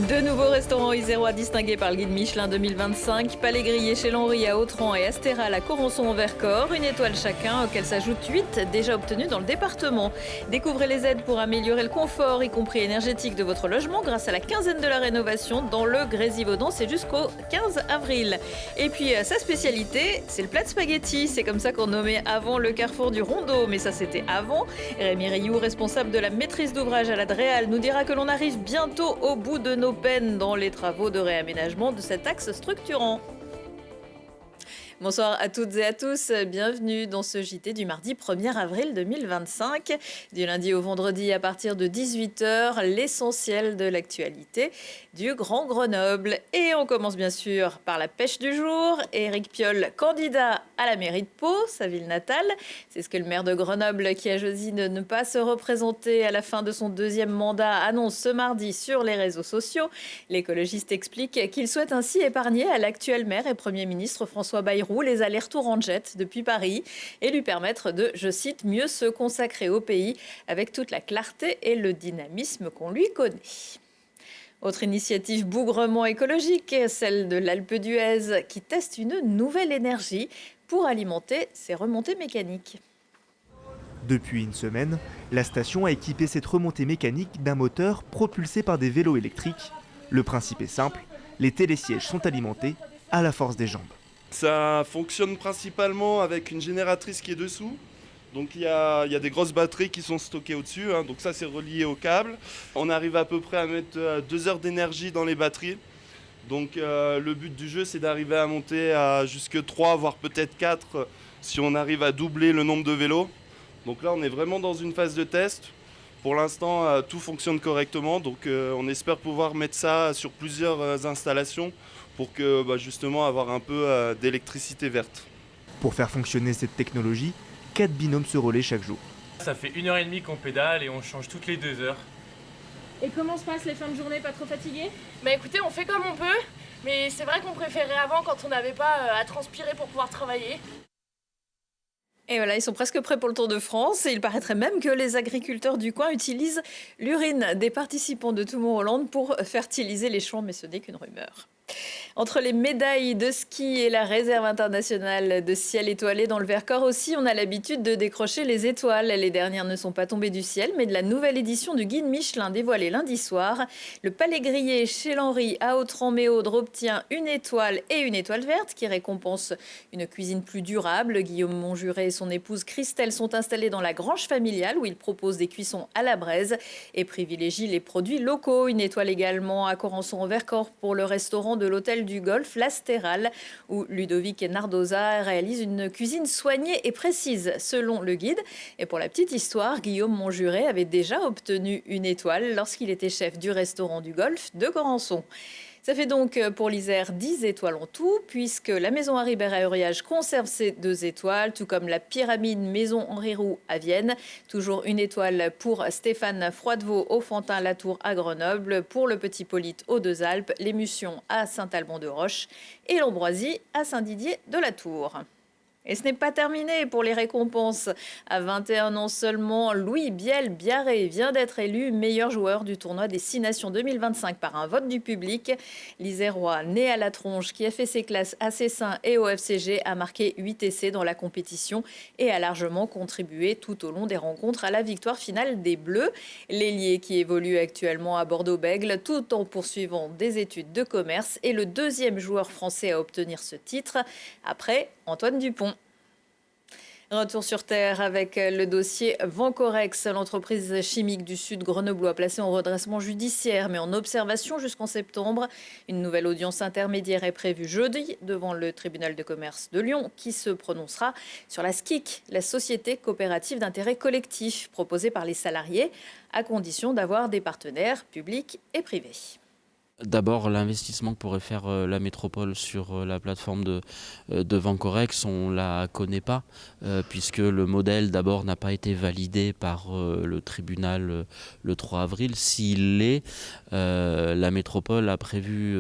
Deux nouveaux restaurants isérois distingués par le guide Michelin 2025, Palais Grillé chez Lenry à Autran et Astéral à Corançon en Vercors, une étoile chacun, auxquelles s'ajoutent 8 déjà obtenus dans le département. Découvrez les aides pour améliorer le confort, y compris énergétique, de votre logement grâce à la quinzaine de la rénovation dans le Grésivaudan, c'est jusqu'au 15 avril. Et puis sa spécialité, c'est le plat de spaghettis, c'est comme ça qu'on nommait avant le carrefour du Rondeau, mais ça c'était avant. Rémi Rioux, responsable de la maîtrise d'ouvrage à la DREAL, nous dira que l'on arrive bientôt au bout de nos peines dans les travaux de réaménagement de cet axe structurant. Bonsoir à toutes et à tous, bienvenue dans ce JT du mardi 1er avril 2025. Du lundi au vendredi à partir de 18h, l'essentiel de l'actualité du Grand Grenoble. Et on commence bien sûr par la pêche du jour. Éric Piolle, candidat à la mairie de Pau, sa ville natale. C'est ce que le maire de Grenoble, qui a choisi de ne pas se représenter à la fin de son deuxième mandat, annonce ce mardi sur les réseaux sociaux. L'écologiste explique qu'il souhaite ainsi épargner à l'actuel maire et Premier ministre François Bayrou les allers-retours en jet depuis Paris et lui permettre de, je cite, mieux se consacrer au pays avec toute la clarté et le dynamisme qu'on lui connaît. Autre initiative bougrement écologique, celle de l'Alpe d'Huez qui teste une nouvelle énergie pour alimenter ses remontées mécaniques. Depuis une semaine, la station a équipé cette remontée mécanique d'un moteur propulsé par des vélos électriques. Le principe est simple, les télésièges sont alimentés à la force des jambes. Ça fonctionne principalement avec une génératrice qui est dessous. Donc il y a des grosses batteries qui sont stockées au-dessus, donc ça c'est relié au câble. On arrive à peu près à mettre 2 heures d'énergie dans les batteries. Donc le but du jeu c'est d'arriver à monter à jusque 3 voire peut-être 4 si on arrive à doubler le nombre de vélos. Donc là on est vraiment dans une phase de test. Pour l'instant tout fonctionne correctement, donc on espère pouvoir mettre ça sur plusieurs installations pour que justement avoir un peu d'électricité verte. Pour faire fonctionner cette technologie, 4 binômes se relaient chaque jour. Ça fait 1h30 qu'on pédale et on change toutes les 2 heures. Et comment se passent les fins de journée, pas trop fatigué? Bah écoutez, on fait comme on peut, mais c'est vrai qu'on préférait avant quand on n'avait pas à transpirer pour pouvoir travailler. Et voilà, ils sont presque prêts pour le Tour de France. Et il paraîtrait même que les agriculteurs du coin utilisent l'urine des participants de Tomorrowland pour fertiliser les champs, mais ce n'est qu'une rumeur. Entre les médailles de ski et la réserve internationale de ciel étoilé dans le Vercors aussi, on a l'habitude de décrocher les étoiles. Les dernières ne sont pas tombées du ciel, mais de la nouvelle édition du guide Michelin dévoilée lundi soir. Le Palais Grillé chez Lenry à Autran-Méaudre obtient une étoile et une étoile verte qui récompense une cuisine plus durable. Guillaume Montjuret et son épouse Christelle sont installés dans la grange familiale où ils proposent des cuissons à la braise et privilégient les produits locaux. Une étoile également à Corançon au Vercors pour le restaurant de l'hôtel du Golfe, l'Astéral, où Ludovic et Nardoza réalisent une cuisine soignée et précise selon le guide. Et pour la petite histoire, Guillaume Montjuret avait déjà obtenu une étoile lorsqu'il était chef du restaurant du Golfe de Corançon. Ça fait donc pour l'Isère 10 étoiles en tout, puisque la maison Haribert à Euriage conserve ses 2 étoiles, tout comme la pyramide maison Henri Roux à Vienne. Toujours une étoile pour Stéphane Froidevaux au Fantin-Latour à Grenoble, pour le Petit Polyte aux Deux Alpes, l'Émulsion à Saint-Alban-de-Roche et l'Ambroisie à Saint-Didier de la Tour. Et ce n'est pas terminé pour les récompenses. À 21 ans seulement, Louis Biel-Biarré vient d'être élu meilleur joueur du tournoi des 6 Nations 2025 par un vote du public. L'Isérois, né à la Tronche, qui a fait ses classes à Cessin et au FCG, a marqué 8 essais dans la compétition et a largement contribué tout au long des rencontres à la victoire finale des Bleus. L'ailier, qui évolue actuellement à Bordeaux-Bègles tout en poursuivant des études de commerce, est le 2e joueur français à obtenir ce titre, après Antoine Dupont. Retour sur terre avec le dossier Vancorex. L'entreprise chimique du Sud grenoblois placée en redressement judiciaire mais en observation jusqu'en septembre. Une nouvelle audience intermédiaire est prévue jeudi devant le tribunal de commerce de Lyon qui se prononcera sur la SCIC, la société coopérative d'intérêt collectif proposée par les salariés à condition d'avoir des partenaires publics et privés. D'abord, l'investissement que pourrait faire la métropole sur la plateforme de Vancorex, on ne la connaît pas, puisque le modèle d'abord n'a pas été validé par le tribunal le 3 avril. S'il l'est, la métropole a prévu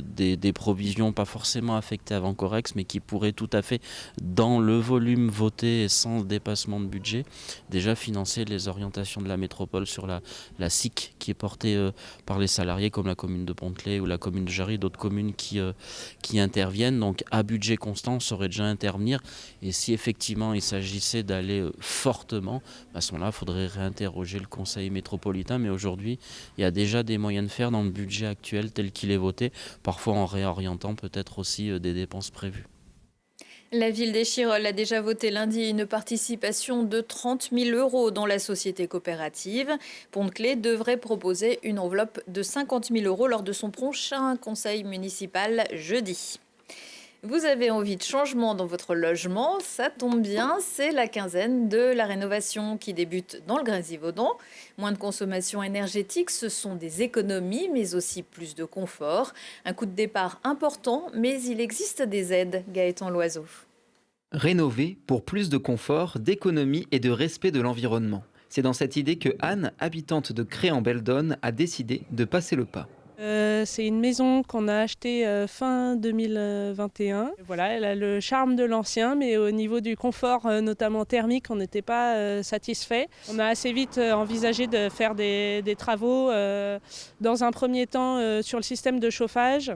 des provisions pas forcément affectées à Vancorex, mais qui pourraient tout à fait, dans le volume voté et sans dépassement de budget, déjà financer les orientations de la métropole sur la SIC qui est portée par les salariés comme la communauté commune de Pont-de-Claix ou la commune de Jarry, d'autres communes qui interviennent. Donc à budget constant, on saurait déjà intervenir. Et si effectivement il s'agissait d'aller fortement, à ce moment-là, il faudrait réinterroger le conseil métropolitain. Mais aujourd'hui, il y a déjà des moyens de faire dans le budget actuel tel qu'il est voté, parfois en réorientant peut-être aussi des dépenses prévues. La ville d'Échirolles a déjà voté lundi une participation de 30 000 € dans la société coopérative. Pont-de-Claix devrait proposer une enveloppe de 50 000 € lors de son prochain conseil municipal jeudi. Vous avez envie de changement dans votre logement, ça tombe bien, c'est la quinzaine de la rénovation qui débute dans le Grésivaudan. Moins de consommation énergétique, ce sont des économies, mais aussi plus de confort. Un coût de départ important, mais il existe des aides, Gaëtan Loiseau. Rénover pour plus de confort, d'économie et de respect de l'environnement. C'est dans cette idée que Anne, habitante de Cré-en-Beldonne, a décidé de passer le pas. C'est une maison qu'on a achetée fin 2021. Voilà, elle a le charme de l'ancien, mais au niveau du confort, notamment thermique, on n'était pas satisfait. On a assez vite envisagé de faire des travaux, dans un premier temps sur le système de chauffage.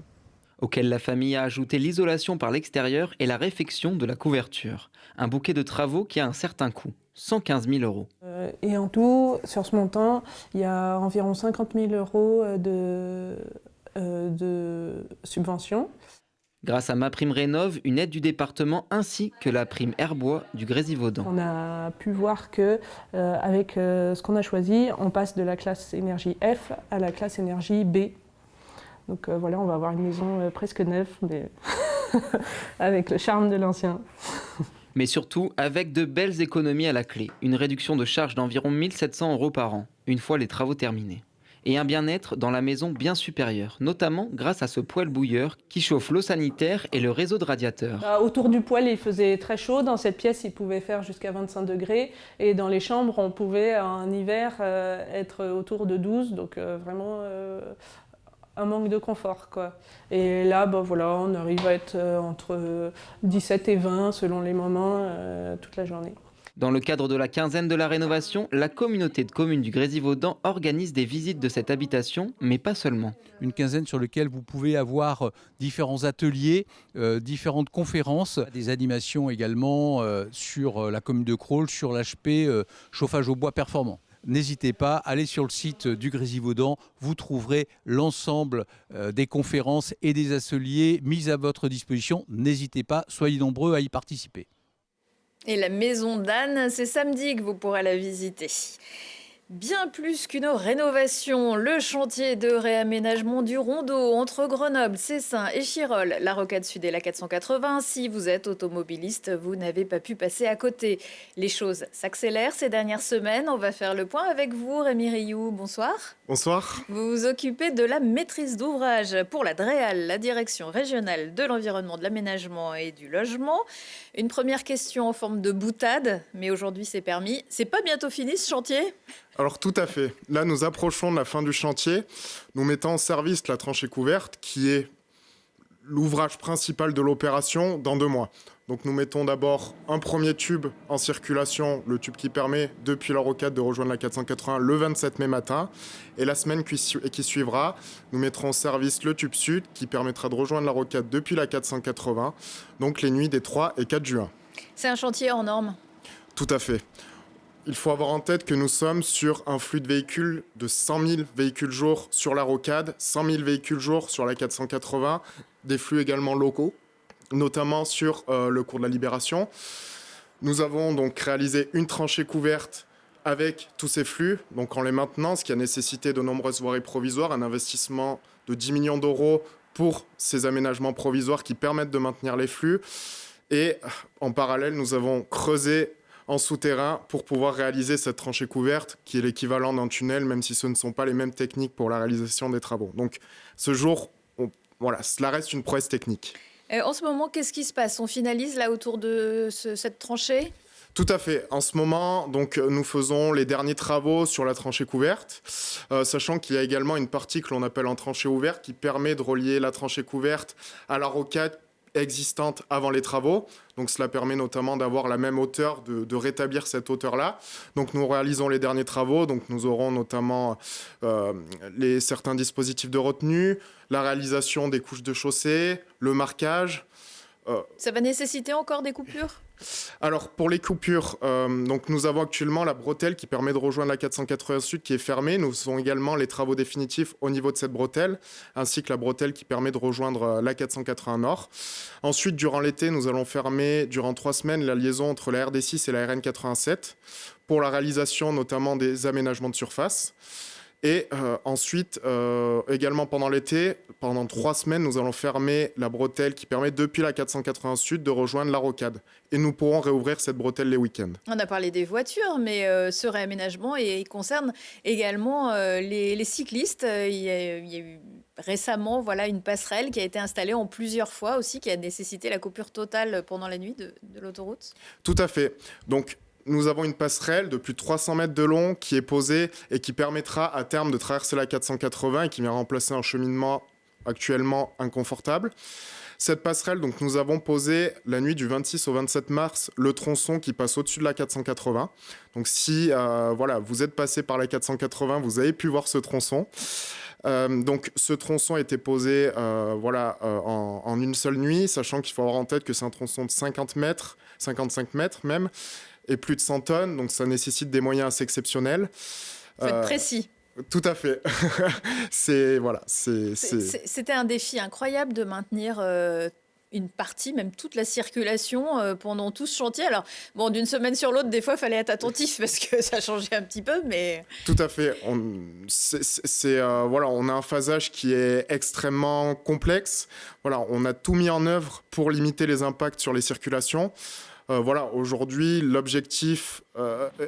Auquel la famille a ajouté l'isolation par l'extérieur et la réfection de la couverture. Un bouquet de travaux qui a un certain coût, 115 000 €. Et en tout, sur ce montant, il y a environ 50 000 € de subventions. Grâce à MaPrimeRénov', une aide du département ainsi que la prime Airbois du Grésivaudan. On a pu voir que avec ce qu'on a choisi, on passe de la classe énergie F à la classe énergie B. Donc voilà, on va avoir une maison presque neuve, mais avec le charme de l'ancien. Mais surtout avec de belles économies à la clé. Une réduction de charges d'environ 1 700 € par an, une fois les travaux terminés. Et un bien-être dans la maison bien supérieur, notamment grâce à ce poêle bouilleur qui chauffe l'eau sanitaire et le réseau de radiateurs. Autour du poêle, il faisait très chaud. Dans cette pièce, il pouvait faire jusqu'à 25 degrés. Et dans les chambres, on pouvait en hiver être autour de 12. Donc vraiment un manque de confort, quoi. Et là, voilà, on arrive à être entre 17 et 20 selon les moments toute la journée. Dans le cadre de la quinzaine de la rénovation, la communauté de communes du Grésivaudan organise des visites de cette habitation, mais pas seulement. Une quinzaine sur laquelle vous pouvez avoir différents ateliers, différentes conférences, des animations également sur la commune de Crolles, sur l'HP chauffage au bois performant. N'hésitez pas, allez sur le site du Grésivaudan, vous trouverez l'ensemble des conférences et des ateliers mis à votre disposition. N'hésitez pas, soyez nombreux à y participer. Et la maison d'Anne, c'est samedi que vous pourrez la visiter. Bien plus qu'une rénovation, le chantier de réaménagement du rondeau entre Grenoble, Cessin et Chirolles, la Rocade Sud et la 480. Si vous êtes automobiliste, vous n'avez pas pu passer à côté. Les choses s'accélèrent ces dernières semaines. On va faire le point avec vous, Rémi Rioux. Bonsoir. Bonsoir. Vous vous occupez de la maîtrise d'ouvrage pour la DREAL, la Direction régionale de l'environnement, de l'aménagement et du logement. Une première question en forme de boutade, mais aujourd'hui c'est permis. C'est pas bientôt fini ce chantier ? Alors tout à fait. Là, nous approchons de la fin du chantier. Nous mettons en service la tranchée couverte, qui est l'ouvrage principal de l'opération, dans 2 mois. Donc nous mettons d'abord un premier tube en circulation, le tube qui permet depuis la rocade de rejoindre la 480 le 27 mai matin. Et la semaine qui suivra, nous mettrons en service le tube sud qui permettra de rejoindre la rocade depuis la 480, donc les nuits des 3 et 4 juin. C'est un chantier hors norme ? Tout à fait. Il faut avoir en tête que nous sommes sur un flux de véhicules de 100 000 véhicules jour sur la rocade, 100 000 véhicules jour sur la 480, des flux également locaux, notamment sur le cours de la Libération. Nous avons donc réalisé une tranchée couverte avec tous ces flux, donc en les maintenant, ce qui a nécessité de nombreuses voiries provisoires, un investissement de 10 millions d'euros pour ces aménagements provisoires qui permettent de maintenir les flux. Et en parallèle, nous avons creusé en souterrain pour pouvoir réaliser cette tranchée couverte qui est l'équivalent d'un tunnel, même si ce ne sont pas les mêmes techniques pour la réalisation des travaux. Donc ce jour, voilà, cela reste une prouesse technique. En ce moment, qu'est-ce qui se passe ? On finalise là autour de cette tranchée ? Tout à fait. En ce moment, donc, nous faisons les derniers travaux sur la tranchée couverte, sachant qu'il y a également une partie que l'on appelle en tranchée ouverte qui permet de relier la tranchée couverte à la rocade existante avant les travaux. Donc cela permet notamment d'avoir la même hauteur, de rétablir cette hauteur-là. Donc nous réalisons les derniers travaux, donc nous aurons notamment certains dispositifs de retenue, la réalisation des couches de chaussée, le marquage. Ça va nécessiter encore des coupures ? Alors pour les coupures, donc nous avons actuellement la bretelle qui permet de rejoindre la 480 Sud qui est fermée. Nous faisons également les travaux définitifs au niveau de cette bretelle, ainsi que la bretelle qui permet de rejoindre la 480 Nord. Ensuite, durant l'été, nous allons fermer durant 3 semaines la liaison entre la RD6 et la RN 87 pour la réalisation notamment des aménagements de surface. Et ensuite, également pendant l'été, pendant 3 semaines, nous allons fermer la bretelle qui permet depuis la 480 Sud de rejoindre la rocade. Et nous pourrons réouvrir cette bretelle les week-ends. On a parlé des voitures, mais ce réaménagement il concerne également les cyclistes. Il y a eu récemment une passerelle qui a été installée en plusieurs fois aussi, qui a nécessité la coupure totale pendant la nuit de l'autoroute. Tout à fait. Donc, nous avons une passerelle de plus de 300 mètres de long qui est posée et qui permettra à terme de traverser la 480 et qui vient remplacer un cheminement actuellement inconfortable. Cette passerelle, donc, nous avons posé la nuit du 26 au 27 mars le tronçon qui passe au-dessus de la 480. Donc si vous êtes passé par la 480, vous avez pu voir ce tronçon. Donc ce tronçon a été posé en une seule nuit, sachant qu'il faut avoir en tête que c'est un tronçon de 50 mètres, 55 mètres même, et plus de 100 tonnes, donc ça nécessite des moyens assez exceptionnels. Il faut être précis. Tout à fait. C'était un défi incroyable de maintenir une partie, même toute la circulation pendant tout ce chantier. Alors, bon, d'une semaine sur l'autre, des fois, il fallait être attentif parce que ça changeait un petit peu, mais... Tout à fait. On a un phasage qui est extrêmement complexe. On a tout mis en œuvre pour limiter les impacts sur les circulations. Aujourd'hui, l'objectif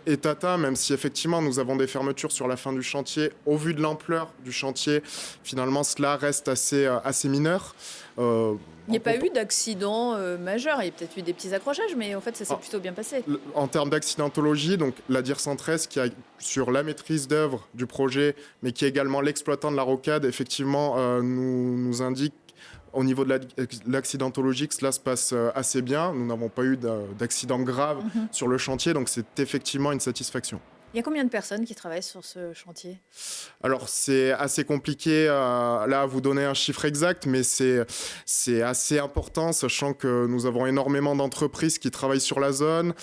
est atteint, même si effectivement nous avons des fermetures sur la fin du chantier. Au vu de l'ampleur du chantier, finalement, cela reste assez mineur. Il n'y a pas eu d'accident majeur. Il y a peut-être eu des petits accrochages, mais en fait, ça s'est plutôt bien passé. En termes d'accidentologie, donc la DIR 113 qui a sur la maîtrise d'œuvre du projet, mais qui est également l'exploitant de la rocade, effectivement, nous indique au niveau de l'accidentologie, cela se passe assez bien. Nous n'avons pas eu d'accident grave sur le chantier, donc c'est effectivement une satisfaction. Il y a combien de personnes qui travaillent sur ce chantier ? Alors, c'est assez compliqué là à vous donner un chiffre exact, mais c'est assez important, sachant que nous avons énormément d'entreprises qui travaillent sur la zone.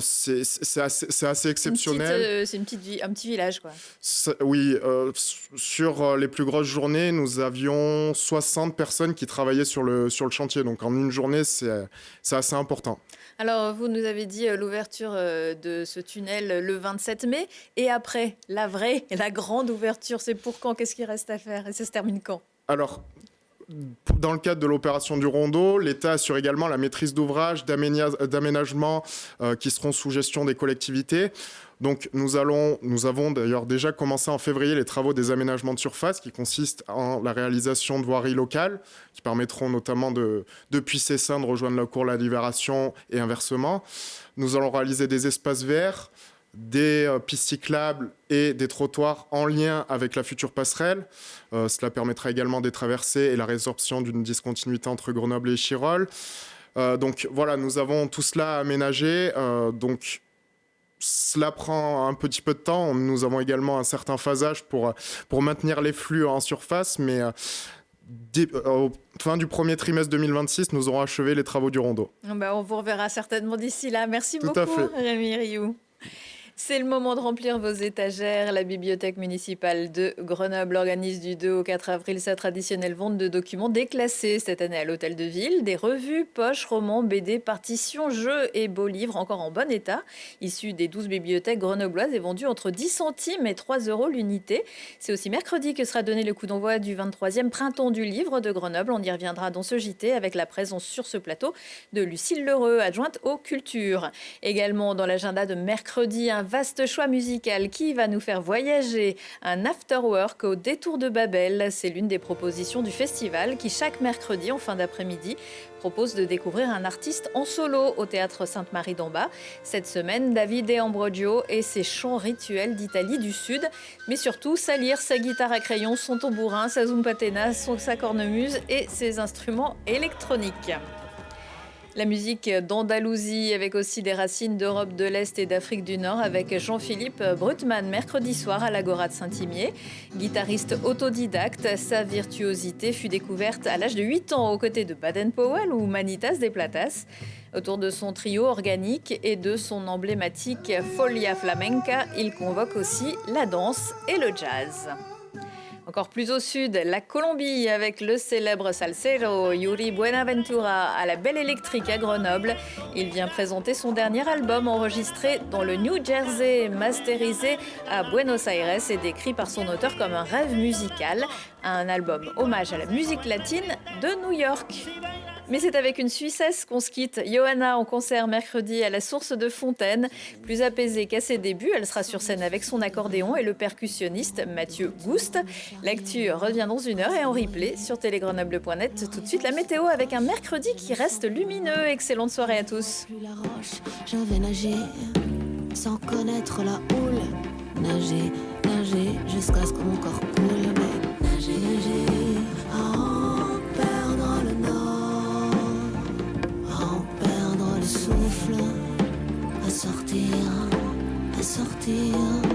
C'est assez exceptionnel. C'est un petit village, quoi. Oui, sur les plus grosses journées, nous avions 60 personnes qui travaillaient sur le chantier. Donc en une journée, c'est assez important. Alors, vous nous avez dit l'ouverture de ce tunnel le 27 mai. Et après, la grande ouverture, c'est pour quand ? Qu'est-ce qu'il reste à faire ? Et ça se termine quand ? Alors, dans le cadre de l'opération du Rondeau, l'État assure également la maîtrise d'ouvrage, d'aménagement qui seront sous gestion des collectivités. Donc nous avons d'ailleurs déjà commencé en février les travaux des aménagements de surface qui consistent en la réalisation de voiries locales qui permettront notamment depuis Cessin de rejoindre la cour La Libération et inversement. Nous allons réaliser des espaces verts, des pistes cyclables et des trottoirs en lien avec la future passerelle. Cela permettra également des traversées et la résorption d'une discontinuité entre Grenoble et Chirol. Donc voilà, nous avons tout cela aménagé. Donc cela prend un petit peu de temps. Nous avons également un certain phasage pour maintenir les flux en surface, mais fin du premier trimestre 2026, nous aurons achevé les travaux du Rondeau. On vous reverra certainement d'ici là. Merci beaucoup, Rémi Rioux. C'est le moment de remplir vos étagères. La bibliothèque municipale de Grenoble organise du 2 au 4 avril sa traditionnelle vente de documents déclassés cette année à l'Hôtel de Ville. Des revues, poches, romans, BD, partitions, jeux et beaux livres encore en bon état, issus des 12 bibliothèques grenobloises et vendus entre 10 centimes et 3 € l'unité. C'est aussi mercredi que sera donné le coup d'envoi du 23e Printemps du Livre de Grenoble. On y reviendra dans ce JT avec la présence sur ce plateau de Lucille Lheureux, adjointe aux cultures. Également dans l'agenda de mercredi, un vaste choix musical qui va nous faire voyager. Un afterwork au détour de Babel. C'est l'une des propositions du festival qui, chaque mercredi en fin d'après-midi, propose de découvrir un artiste en solo au Théâtre Sainte-Marie-d'en-Bas. Cette semaine, Davide Ambrogio et ses chants rituels d'Italie du Sud, mais surtout sa lyre, sa guitare à crayon, son tambourin, sa zumpatena, sa cornemuse et ses instruments électroniques. La musique d'Andalousie avec aussi des racines d'Europe de l'Est et d'Afrique du Nord avec Jean-Philippe Brutman mercredi soir à l'Agora de Saint-Imier. Guitariste autodidacte, sa virtuosité fut découverte à l'âge de 8 ans aux côtés de Baden-Powell ou Manitas de Platas. Autour de son trio organique et de son emblématique Folia Flamenca, il convoque aussi la danse et le jazz. Encore plus au sud, la Colombie avec le célèbre salsero Yuri Buenaventura à la Belle Électrique à Grenoble. Il vient présenter son dernier album enregistré dans le New Jersey, masterisé à Buenos Aires et décrit par son auteur comme un rêve musical. Un album hommage à la musique latine de New York. Mais c'est avec une Suissesse qu'on se quitte. Johanna en concert mercredi à la Source de Fontaine. Plus apaisée qu'à ses débuts, elle sera sur scène avec son accordéon et le percussionniste Mathieu Goust. L'actu revient dans 1 heure et en replay sur télégrenoble.net. Tout de suite la météo avec un mercredi qui reste lumineux. Excellente soirée à tous. La roche, je vais nager sans connaître la houle. Nager, nager jusqu'à ce que mon corps coule. Nager, nager à en perdre le nord, à en perdre le souffle, à sortir, à sortir.